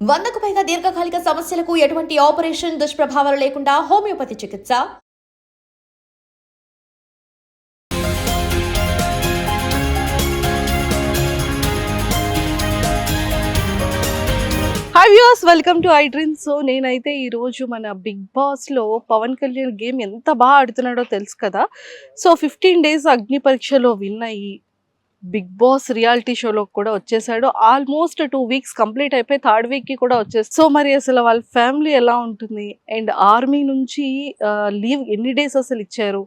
100కు పైగా దీర్ఘకాలిక సమస్యలకు ఎటువంటి ఆపరేషన్ దుష్ప్రభావాలు లేకుండా హోమియోపతి చికిత్స. Hi viewers, welcome to I dream. So నేనైతే ఈరోజు మన బిగ్ బాస్లో పవన్ కళ్యాణ్ గేమ్ ఎంత బాగా ఆడుతున్నాడో తెలుసు కదా. సో 15 డేస్ అగ్ని పరీక్షలో విన్ అయ్యి బిగ్ బాస్ రియాలిటీ షోలో కూడా వచ్చేసాడు. ఆల్మోస్ట్ 2 వీక్స్ కంప్లీట్ అయిపోయి 3rd వీక్కి కూడా వచ్చేసి. సో మరి అసలు వాళ్ళ ఫ్యామిలీ ఎలా ఉంటుంది అండ్ ఆర్మీ నుంచి లీవ్ ఎన్ని డేస్ అసలు ఇచ్చారు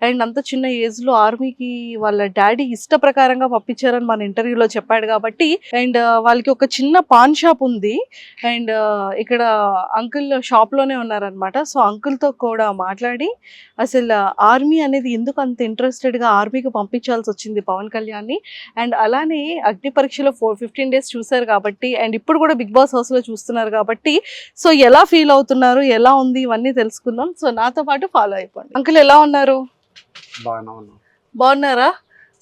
అండ్ అంత చిన్న ఏజ్లో ఆర్మీకి వాళ్ళ డాడీ ఇష్ట ప్రకారంగా పంపించారని మన ఇంటర్వ్యూలో చెప్పాడు కాబట్టి. అండ్ వాళ్ళకి ఒక చిన్న పాన్ షాప్ ఉంది అండ్ ఇక్కడ అంకుల్ షాప్లోనే ఉన్నారనమాట. సో అంకుల్తో కూడా మాట్లాడి అసలు ఆర్మీ అనేది ఎందుకు అంత ఇంట్రెస్టెడ్గా ఆర్మీకి పంపించాల్సి వచ్చింది పవన్ కళ్యాణ్ని అండ్ అలానే అగ్ని పరీక్షలో 15 డేస్ చూసారు కాబట్టి అండ్ ఇప్పుడు కూడా బిగ్ బాస్ హౌస్లో చూస్తున్నారు కాబట్టి సో ఎలా ఫీల్ అవుతున్నారు, ఎలా ఉంది, ఇవన్నీ తెలుసుకుందాం. సో నాతో పాటు ఫాలో అయిపోండి. అంకుల్ ఎలా ఉన్నారు? బాగున్నారా?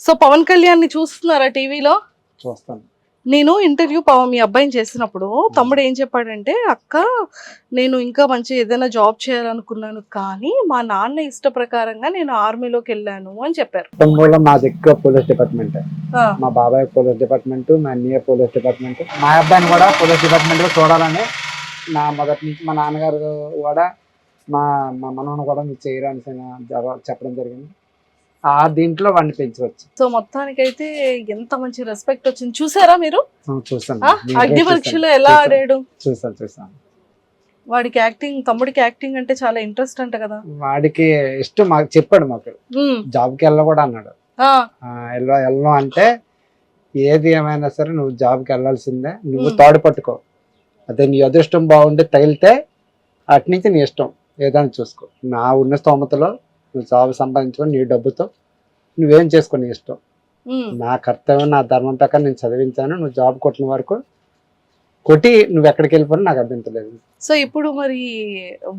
సో పవన్ కళ్యాణ్ని చూస్తున్నారా టీవీలో? చూస్తాను. నేను ఇంటర్వ్యూ మీ అబ్బాయిని చేసినప్పుడు తమ్ముడు ఏం చెప్పాడంటే, అక్క నేను ఇంకా మంచి ఏదైనా జాబ్ చేయాలనుకున్నాను కానీ మా నాన్న ఇష్ట ప్రకారంగా నేను ఆర్మీలోకి వెళ్ళాను అని చెప్పారు. కుటుంబంలో మాది ఎక్కువ పోలీస్ డిపార్ట్మెంట్. మా బాబాయ్ పోలీస్ డిపార్ట్మెంట్, మా అన్నయ్య పోలీస్ డిపార్ట్మెంట్. మా అబ్బాయిని కూడా పోలీస్ డిపార్ట్మెంట్ లో చూడాలని నా మొదటి నుంచి మా నాన్నగారు కూడా మా మా మనవను కూడా మీరు చేయరు అని చెప్పడం జరిగింది. ఆ దీంట్లో వాడిని పెంచవచ్చు. సో మొత్తానికైతే ఎంత మంచి రెస్పెక్ట్ వచ్చింది చూసారా మీరు? చూసాను. అగ్ని పరీక్షలో ఎలా ఆడాడు చూసాను. వాడికి యాక్టింగ్, తమ్ముడికి యాక్టింగ్ అంటే చాలా ఇంట్రెస్ట్ అంట కదా. వాడికి ఇష్టం. మాకు చెప్పాడు, మాకు జాబ్కి వెళ్ళ కూడా అన్నాడు. వెళ్ళను అంటే ఏది ఏమైనా సరే నువ్వు జాబ్కి వెళ్ళాల్సిందే, నువ్వు తాడు పట్టుకో, అదే నీ అదృష్టం బాగుండి తగిలితే అటు నుంచి నీ ఇష్టం ఏదైనా చూసుకో, నా ఉన్న స్తోమతలో నువ్వు జాబ్ సంపాదించుకొని నీ డబ్బుతో నువ్వేం చేసుకో నీ ఇష్టం, నా కర్తవ్యం నా ధర్మం ప్రకారం నేను చదివించాను, నువ్వు జాబ్ కొట్టిన వరకు కొట్టి నువ్వు ఎక్కడికి వెళ్ళిపోయినా నాకు అభ్యంతరం. సో ఇప్పుడు మరి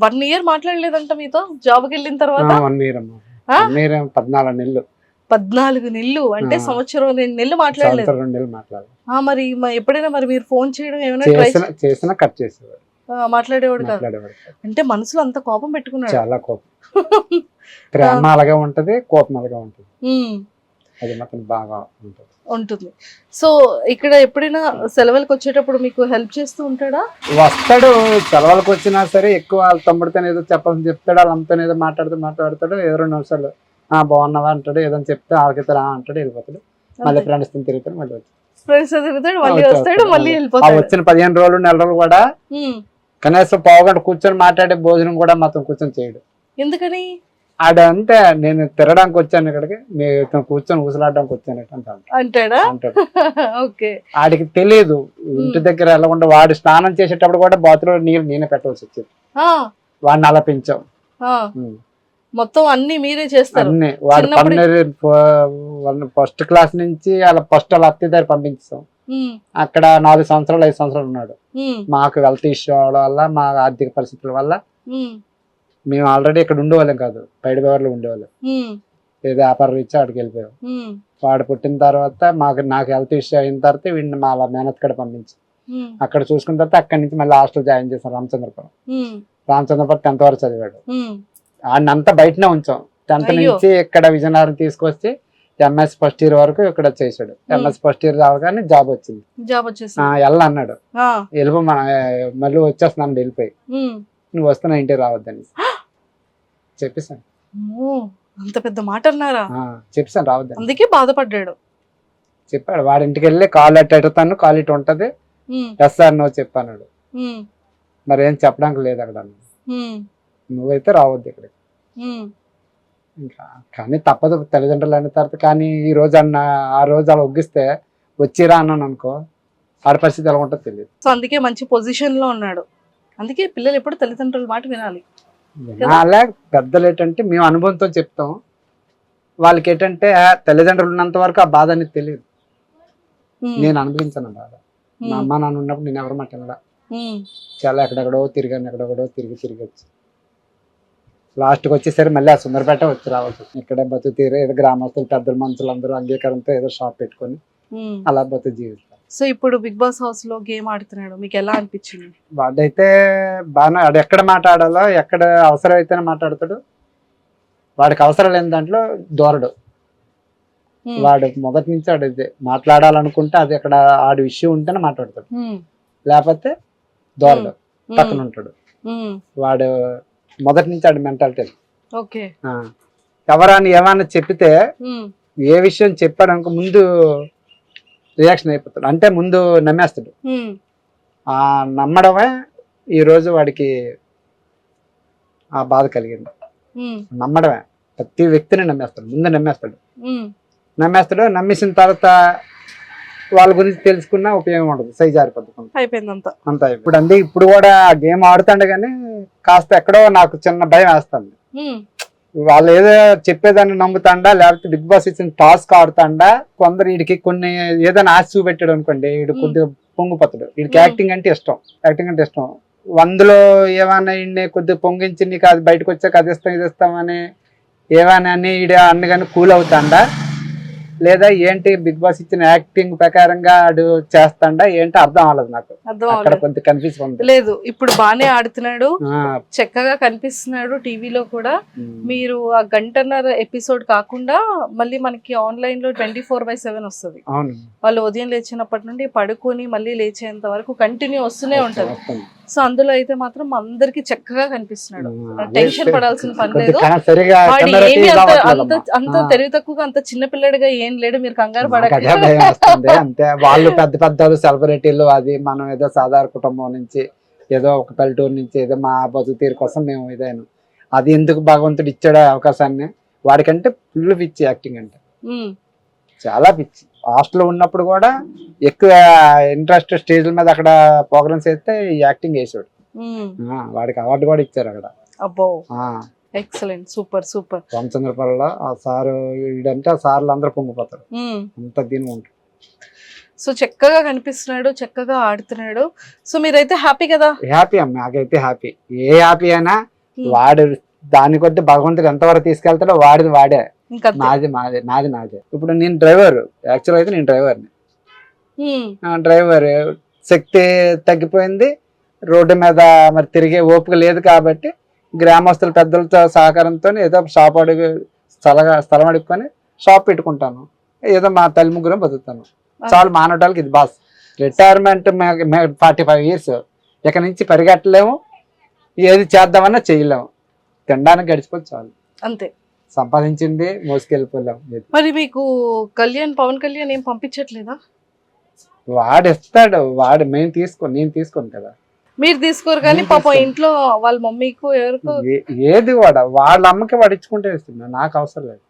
1 year మాట్లాడలేదంట మీతో జాబ్కి వెళ్ళిన తర్వాత? 1 year అమ్మా. 1 year 14 నెలలు. 14 నెలలు అంటే సంవత్సరం 2 నెలలు మాట్లాడలేదు. 2 నెలలు మాట్లాడాలి. మరి ఎప్పుడైనా మరి మీరు ఫోన్ చేయడం ఏమైనా చేసినా కట్ చేసేవాడు, మాట్లాడేవాడు కాదు. అంటే మనసులో అంత కోపం పెట్టుకున్నాడు. చాలా కోపం. ప్రేమ అలాగే ఉంటది, కోపం అలాగే ఉంటది. అది మాత్రం బాగా ఉంటుంది. సో ఇక్కడ ఎప్పుడైనా సెలవులకు వచ్చేటప్పుడు మీకు హెల్ప్ చేస్తూ ఉంటాడా? వస్తాడు. సెలవులకు వచ్చినా సరే ఎక్కువ వాళ్ళ తమ్ముడితో ఏదో చెప్పాలని చెప్తాడు, వాళ్ళ అమ్మతో ఏదో మాట్లాడుతాడు. ఏదో 2 నిమిషాలు బాగున్నావా అంటాడు, ఏదైనా చెప్తే ఆగితే రా అంటాడు, వెళ్ళిపోతాడు. మళ్ళీ ఫ్రెండ్స్ తో తిరుగుతాడు, మళ్ళీ వస్తాడు, మళ్ళీ వెళ్ళిపోతాడు. వచ్చిన 15 రోజులు 1 నెల రోజులు కూడా కనీసం పావుగంట కూర్చొని మాట్లాడే భోజనం కూడా మొత్తం కూర్చొని చేయడు. ఎందుకని? ఆడంటే నేను తిరగడానికి వచ్చాను ఇక్కడికి, మేము కూర్చొని ఊసలాడడానికి వచ్చాను అంటాడా? అంటాడు. ఓకే. ఆడికి తెలియదు ఇంటి దగ్గర వెళ్ళకుండా. వాడు స్నానం చేసేటప్పుడు కూడా బాతులో నీళ్ళు నేనే పెట్టవలసి వచ్చేది. వాడిని అలా పెంచాం. మొత్తం అన్ని మీరే చేస్తారు? అన్ని. వాడు ఫస్ట్ క్లాస్ నుంచి అలా ఫస్ట్ వాళ్ళ అత్త దగ్గర పంపించాం. అక్కడ 4 సంవత్సరాలు 5 సంవత్సరాలు ఉన్నాడు. మాకు హెల్త్ ఇష్యూ అవడం వల్ల, మా ఆర్థిక పరిస్థితుల వల్ల మేము ఆల్రెడీ ఇక్కడ ఉండేవాళ్ళం కాదు, బయటలో ఉండేవాళ్ళం. ఏదో వ్యాపారం ఇచ్చి అక్కడికి వెళ్ళిపోయాం. వాడు పుట్టిన తర్వాత నాకు హెల్త్ ఇష్యూ అయిన తర్వాత వీడిని మా మేనత్ కూడా పంపించి అక్కడ చూసుకున్న తర్వాత అక్కడి నుంచి మళ్ళీ హాస్టల్ జాయిన్ చేశాం రామచంద్రపురం. 10th వరకు చదివాడు. అంతా బయటనే ఉంచాం. 10th నుంచి ఇక్కడ విజయనగరం తీసుకొచ్చి ఎంఎస్ ఫస్ట్ ఇయర్ వరకు ఇక్కడ చేశాడు. ఎంఎస్ ఫస్ట్ ఇయర్ రావగానే జాబ్ వచ్చింది. వెళ్ళా అన్నాడు, వెళ్ళిపో మళ్ళీ వచ్చేస్తున్నాను వెళ్ళిపోయి, నువ్వు వస్తున్నా ఇంటికి రావద్దని చెప్పేసాను. అంత పెద్ద మాట అన్నారా? చెప్పేసాను రావద్దని. అందుకే బాధపడ్డాడు. చెప్పాడు. వాడి ఇంటికి వెళ్ళి కాల్ ఎట్టుతాను, కాల్ ఇటు ఉంటది, ఎస్ సార్ నో చెప్పాడు. మరి ఏం చెప్పడానికి లేదు అక్కడ, నువ్వైతే రావద్దు ఇక్కడికి. ఇంకా కానీ తప్పదు, తల్లిదండ్రులు అయిన తర్వాత. కానీ ఈ రోజు ఆ రోజు అలా ఒగ్గిస్తే వచ్చిరా అన్నాను అనుకో, ఆడ పరిస్థితి ఎలా ఉంటుందో తెలియదు. సో అందుకే మంచి పొజిషన్ లో ఉన్నాడు. అందుకే పిల్లలు ఎప్పుడు తల్లిదండ్రుల మాట వినాలి. అలా పెద్దలు ఏంటంటే మేము అనుభవంతో చెప్తాం, వాళ్ళకి ఏంటంటే తల్లిదండ్రులు ఉన్నంత వరకు ఆ బాధ అనేది తెలియదు. నేను అనుభవించాను బాధ. మా అమ్మ నాన్న ఉన్నప్పుడు నేను ఎవరి మాట వినడా, చాలా ఎక్కడెక్కడో తిరిగి వచ్చి లాస్ట్కి వచ్చేసరి మళ్ళీ ఆ సుందరపేట వచ్చి రావాల్సి వచ్చింది. ఇక్కడే బతుకు తీరు ఏదో గ్రామస్తులు పెద్దల మనుషులు అందరూ అంగీకారంతో ఏదో షాప్ పెట్టుకొని అలా బతుకు జీవిస్తారు. సో ఇప్పుడు బిగ్ బాస్ హౌస్ లో గేమ్ ఆడుతున్నాడు, మీకు ఎలా అనిపించింది? వాడైతే బాగా వాడు ఎక్కడ మాట్లాడాలో ఎక్కడ అవసరం అయితేనే మాట్లాడతాడు. వాడికి అవసరం లేని దాంట్లో దూరడు. వాడు మొదటి నుంచి వాడు మాట్లాడాలనుకుంటే అది అక్కడ ఆడి విషయం ఉంటేనే మాట్లాడతాడు, లేకపోతే దూరడు, పక్కన ఉంటాడు. వాడు మొదటి నుంచి ఆడి మెంటాలిటీ. ఓకే. ఎవరని ఏమన్నా చెప్పితే ఏ విషయం చెప్పాడు అనుకో ముందు రియాక్షన్ అయిపోతాడు, అంటే ముందు నమ్మేస్తాడు. ఆ నమ్మడమే ఈ రోజు వాడికి ఆ బాధ కలిగింది. నమ్మడమే, ప్రతి వ్యక్తిని నమ్మేస్తాడు, ముందు నమ్మేస్తాడు. నమ్మేసిన తర్వాత వాళ్ళ గురించి తెలుసుకున్నా ఉపయోగం ఉండదు, సై జారిపోతుంది, అంతా. ఇప్పుడు కూడా ఆ గేమ్ ఆడుతాండే కానీ కాస్త ఎక్కడో నాకు చిన్న భయం వేస్తుంది. వాళ్ళు ఏదో చెప్పేదాన్ని నమ్ముతాండా, లేకపోతే బిగ్ బాస్ ఇచ్చిన టాస్క్ ఆడుతాండా. కొందరు వీడికి కొన్ని ఏదైనా ఆశ చూపెట్టాడు అనుకోండి, వీడు కొద్దిగా పొంగిపోతాడు. వీడికి యాక్టింగ్ అంటే ఇష్టం. వందలో ఏమన్నా వీడిని కొద్దిగా పొంగించి నీకు అది బయటకు వచ్చాక అది ఇస్తాం ఇది ఇస్తామని ఏమన్నా అని వీడు అన్నగాని కూల్ అవుతాండా, లేదా ఏంటి బిగ్ బాస్ ఇచ్చిన యాక్టింగ్ ప్రకారంగా ఆడు చేస్తాండా ఏంటి అర్థం అవ్వలేదు నాకు. అక్కడ కొంత కన్ఫ్యూజ్ ఉంది. లేదు, ఇప్పుడు బానే ఆడుతున్నాడు, చక్కగా కనిపిస్తున్నాడు టీవీలో కూడా. మీరు ఆ గంటన్నర ఎపిసోడ్ కాకుండా మళ్ళీ మనకి ఆన్లైన్ లో 24/7 వస్తుంది. వాళ్ళు ఉదయం లేచినప్పటి నుండి పడుకొని మళ్ళీ లేచేంత వరకు కంటిన్యూ వస్తూనే ఉంటది. సో అందులో అయితే మాత్రం అందరికి చక్కగా కనిపిస్తున్నాడు, టెన్షన్ పడాల్సిన పని లేదు. అంత తెలివి తక్కువగా అంత చిన్న పిల్లడిగా ఏం లేడు, మీరు కంగారు పడకండి. అంతే, వాళ్ళు పెద్ద పెద్ద సెలబ్రిటీలు, అది మనం ఏదో సాధారణ కుటుంబం నుంచి ఏదో ఒక పల్లెటూరు నుంచి ఏదో మా బతుకు తీరు కోసం మేము ఇదైనా అది ఎందుకు భగవంతుడు ఇచ్చాడు అవకాశాన్ని. వాడికంటే ఫుల్ పిచ్చి యాక్టింగ్ అంటే, చాలా పిచ్చి. హాస్టల్లో ఉన్నప్పుడు కూడా ఎక్కువ ఇంట్రెస్ట్ స్టేజ్ల మీద అక్కడ ప్రోగ్రామ్స్ వేస్తే యాక్టింగ్ వేసాడు. వాడికి అవార్డు కూడా ఇచ్చారు అక్కడ. అబ్బో, ఎక్సలెంట్, సూపర్ సూపర్. రామచంద్రపురంలో ఆ సారు వీడంటే ఆ సార్లు అందరూ పొంగిపోతారు, అంత దీని ఉంటారు. సో చక్కగా కనిపిస్తున్నాడు, చక్కగా ఆడుతున్నాడు. సో మీరైతే హ్యాపీ కదా? హ్యాపీ అమ్మ, నాకైతే హ్యాపీ. ఏ హ్యాపీ అయినా వాడు దాని కొద్ది భగవంతుడు ఎంతవరకు తీసుకెళ్తాడో వాడిది వాడే, నాది. ఇప్పుడు నేను డ్రైవర్, యాక్చువల్ అయితే నేను డ్రైవర్ని. డ్రైవర్ శక్తి తగ్గిపోయింది, రోడ్డు మీద మరి తిరిగే ఓపిక లేదు కాబట్టి గ్రామస్తుల పెద్దలతో సహకారంతో ఏదో షాప్ అడుగు స్థలం అడుక్కొని షాప్ పెట్టుకుంటాను. ఏదో మా తల్లి ముగ్గురం బతుకుతాను, చాలు. మానవటాలకి ఇది బాస్. రిటైర్మెంట్ 45 years, ఇక నుంచి పరిగెట్టలేము, ఏది చేద్దామన్నా చేయలేము, తినడానికి గడిచిపోతే చాలు, అంతే. సంపాదించింది మోసుకెళ్ళిపోలేం. మరి మీకు పవన్ కళ్యాణ్ ఏం పంపించట్లేదా? వాడు ఇస్తాడు, వాడు నేను తీసుకోను కదా. మీరు తీసుకోరు కానీ పాపం ఇంట్లో వాళ్ళ మమ్మీకు ఎవరికో ఏది వాళ్ళ అమ్మకి వాడు ఇచ్చుకుంటే ఇస్తున్నా, నాకు అవసరం లేదు.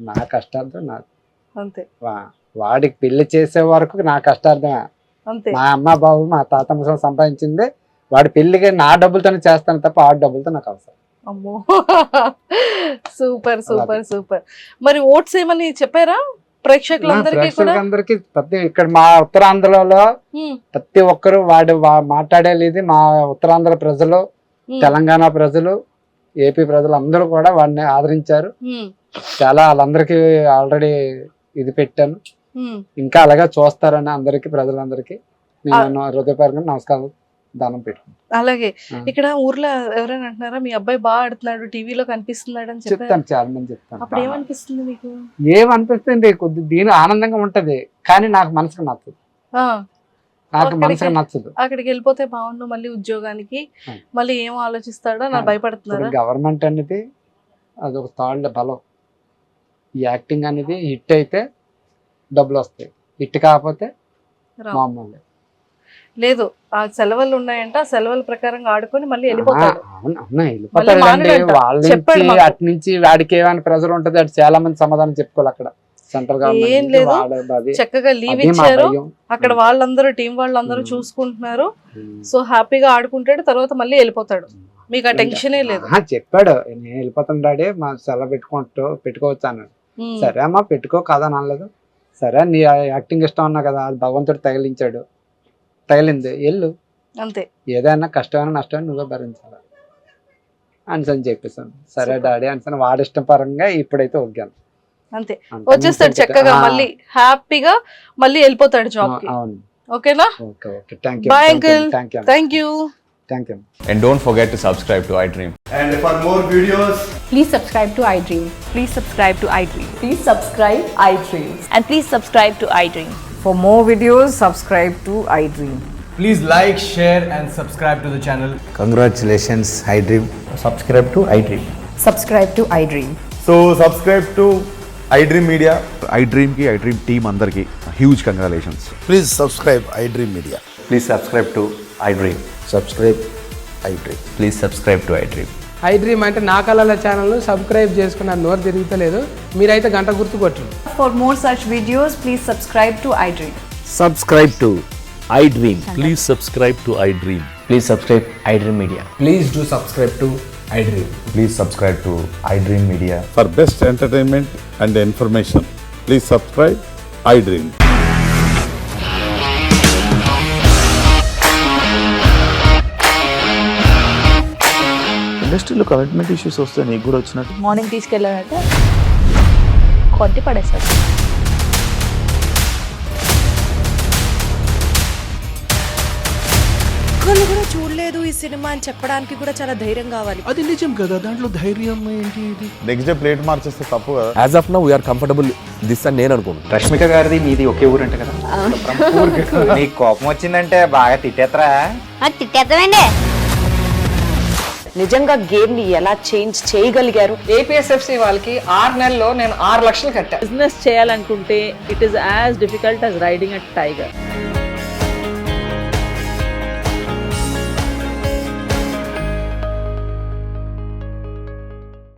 నా కష్టాలతో నాకు అంతే. వాడికి పెళ్లి చేసే వరకు నా కష్టార్థమే. మా అమ్మ బాబు మా తాతమ్మ సంపాదించింది, వాడి పెళ్లికి నా డబ్బులతోనే చేస్తాను తప్ప ఆ డబ్బులతో నాకు అవసరం. అమ్మో, సూపర్ సూపర్ సూపర్. మరి ఓట్స్ ఏమని చెప్పారా ప్రేక్షకులందరికీ? ప్రతి ఇక్కడ మా ఉత్తరాంధ్రలో ప్రతి ఒక్కరు వాడు మాట్లాడేది. మా ఉత్తరాంధ్ర ప్రజలు, తెలంగాణ ప్రజలు, ఏపీ ప్రజలు అందరూ కూడా వాడిని ఆదరించారు చాలా. వాళ్ళందరికీ ఆల్రెడీ ఇది పెట్టాను, ఇంకా అలాగే చూస్తారని అందరికి ప్రజలందరికీ నేను హృదయపూర్వకంగా నమస్కారం దానం పెట్టుకుంటాను. అలాగే ఇక్కడ ఊర్లో ఎవరైనా అంటున్నారా మీ అబ్బాయి బాగా ఆడుతున్నాడు, టీవీలో కనిపిస్తున్నాడు అని చెప్తాను, చాలా మంది చెప్తాను. అప్పుడు ఏమనిపిస్తుంది మీకు? ఏమనిపిస్తుంది, కొద్ది దీని ఆనందంగా ఉంటది, కానీ నాకు మనసుకు నచ్చదు. అక్కడికి వెళ్ళిపోతే బాగుండు, మళ్ళీ ఉద్యోగానికి మళ్ళీ ఏం ఆలోచిస్తాడో నాకు భయపడుతున్నారు. గవర్నమెంట్ అనేది అదొక తాళ్ళ బలం. ఈ యాక్టింగ్ అనేది హిట్ అయితే డబ్బులు వస్తాయి, హిట్ కాకపోతే మామూలు లేదు. ఆ సెలవులు ఉన్నాయంట, ఆ సెలవుల ప్రకారంగా ఆడుకొని మళ్ళీ వెళ్ళిపోతాడు. అటు నుంచి వాడికి ఏమైనా ప్రెజర్ ఉంటది, అటు చాలా మంది సమాధానం చెప్పుకోవాలి. అక్కడ సెంట్రల్ ఏం లేదు, చక్కగా లీవ్ ఇచ్చారు, అక్కడ వాళ్ళందరూ టీం వాళ్ళందరూ చూసుకుంటున్నారు. సో హ్యాపీగా ఆడుకుంటాడు, తర్వాత మళ్ళీ వెళ్ళిపోతాడు, మీకు ఆ టెన్షనే లేదు. చెప్పాడు, నేను వెళ్ళిపోతాను డాడీ, మా సెలవు పెట్టుకోవచ్చు అన్నాడు. సరే అమ్మా పెట్టుకో, కాదని అనలేదు. సరే నీ యాక్టింగ్ ఇష్టం అన్నా కదా, అది భగవంతుడు తగిలింది, వెళ్ళు, అంతే. ఏదైనా కష్టమైన నష్టమైన నువ్వే భరించాలి అని చెప్పేసాను. సరే డాడీ అని వాడి ఇష్టం పరంగా ఇప్పుడైతే ఒగ్గాను. అంతే వచ్చేస్తాడు చక్కగా మళ్ళీ హ్యాపీగా మళ్ళీ వెళ్ళిపోతాడు జాబ్ కి. అవును. ఓకేనా? Okay okay thank you. Bye uncle. Thank you. Thank you. And don't forget to subscribe to iDream. And for more videos, Please subscribe to iDream. Please subscribe to iDream. Please subscribe iDream. And please subscribe to iDream. For more videos, subscribe to iDream. please like, share, and subscribe to the channel. Congratulations, iDream. Subscribe to iDream. Subscribe to iDream. So subscribe to iDream Media. iDream ki iDream team andarki huge congratulations. Please subscribe iDream Media. Please subscribe to iDream. Subscribe iDream. Please subscribe to iDream. iDream అంటే నా కళల ఛానల్ను subscribe చేసుకున్న నోరు తిరుగుతలేదు, మీరైతే గంట గుర్తు కొట్టండి. For more such videos, please subscribe to iDream. Subscribe to iDream. Please subscribe to iDream. Please subscribe iDream Media. Please do subscribe to iDream. Please subscribe to iDream Media. For best entertainment and information, please subscribe iDream. ఇండస్ట్రీలో commitment issues వస్తే నీకు కూడా వచ్చినట్టు morning తీసుకెళ్ళారంటే కొట్టి పడేస్తారు. ఒక్కళ్ళు కూడా చూడలేదు ఈ సినిమా అని చెప్పడానికి కూడా చాలా ధైర్యం కావాలి. అది నిజం కదా, దాంట్లో ధైర్యం ఏంటి? ఇది నెక్స్ట్ డే ప్లేట్ మార్చేస్తే తప్పు కదా. As of now, we are comfortable this అని నేను అనుకుంటున్నాను. రష్మిక గారిది మీది ఒకే ఊరు అంట కదా? నీకు కోపం వచ్చిందంటే బాగా తిట్టేత్తరా? తిట్టేద్దామండి. నిజంగా గేమ్ ని ఎలా చేంజ్ చేయగలిగారు? ఏపీఎస్ఎఫ్సి వాళ్ళకి 6 నెలల్లో నేను 6 లక్షలు కట్టా. బిజినెస్ చేయాలనుకుంటే it is as difficult as riding a tiger.